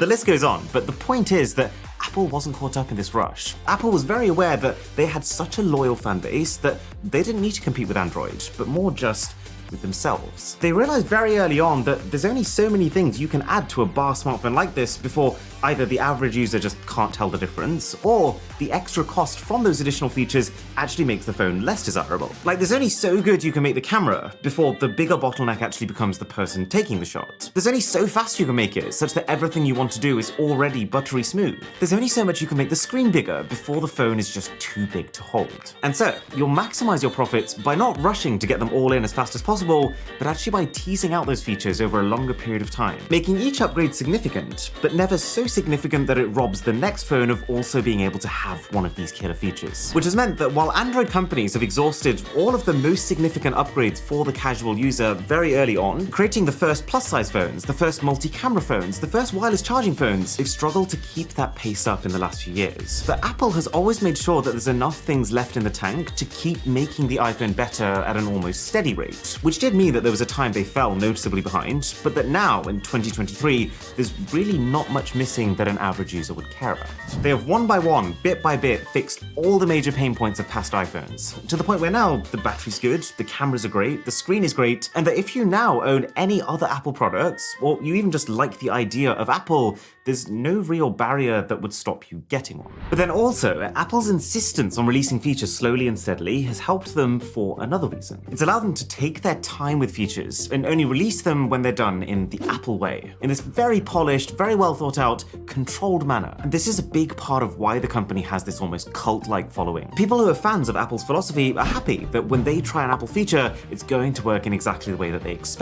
The list goes on, but the point is that Apple wasn't caught up in this rush. Apple was very aware that they had such a loyal fan base that they didn't need to compete with Android, but more just with themselves. They realized very early on that there's only so many things you can add to a bar smartphone like this before either the average user just can't tell the difference, or the extra cost from those additional features actually makes the phone less desirable. Like, there's only so good you can make the camera before the bigger bottleneck actually becomes the person taking the shot. There's only so fast you can make it, such that everything you want to do is already buttery smooth. There's only so much you can make the screen bigger before the phone is just too big to hold. And so, you'll maximize your profits by not rushing to get them all in as fast as possible, but actually by teasing out those features over a longer period of time, making each upgrade significant, but never so significant that it robs the next phone of also being able to have one of these killer features. Which has meant that while Android companies have exhausted all of the most significant upgrades for the casual user very early on, creating the first plus-size phones, the first multi-camera phones, the first wireless charging phones, they've struggled to keep that pace up in the last few years. But Apple has always made sure that there's enough things left in the tank to keep making the iPhone better at an almost steady rate, which did mean that there was a time they fell noticeably behind, but that now, in 2023, there's really not much missing that an average user would care about. They have one by one, bit by bit, fixed all the major pain points of past iPhones, to the point where now the battery's good, the cameras are great, the screen is great, and that if you now own any other Apple products, or you even just like the idea of Apple, there's no real barrier that would stop you getting one. But then also, Apple's insistence on releasing features slowly and steadily has helped them for another reason. It's allowed them to take their time with features and only release them when they're done in the Apple way, in this very polished, very well thought out, controlled manner. And this is a big part of why the company has this almost cult-like following. People who are fans of Apple's philosophy are happy that when they try an Apple feature, it's going to work in exactly the way that they expect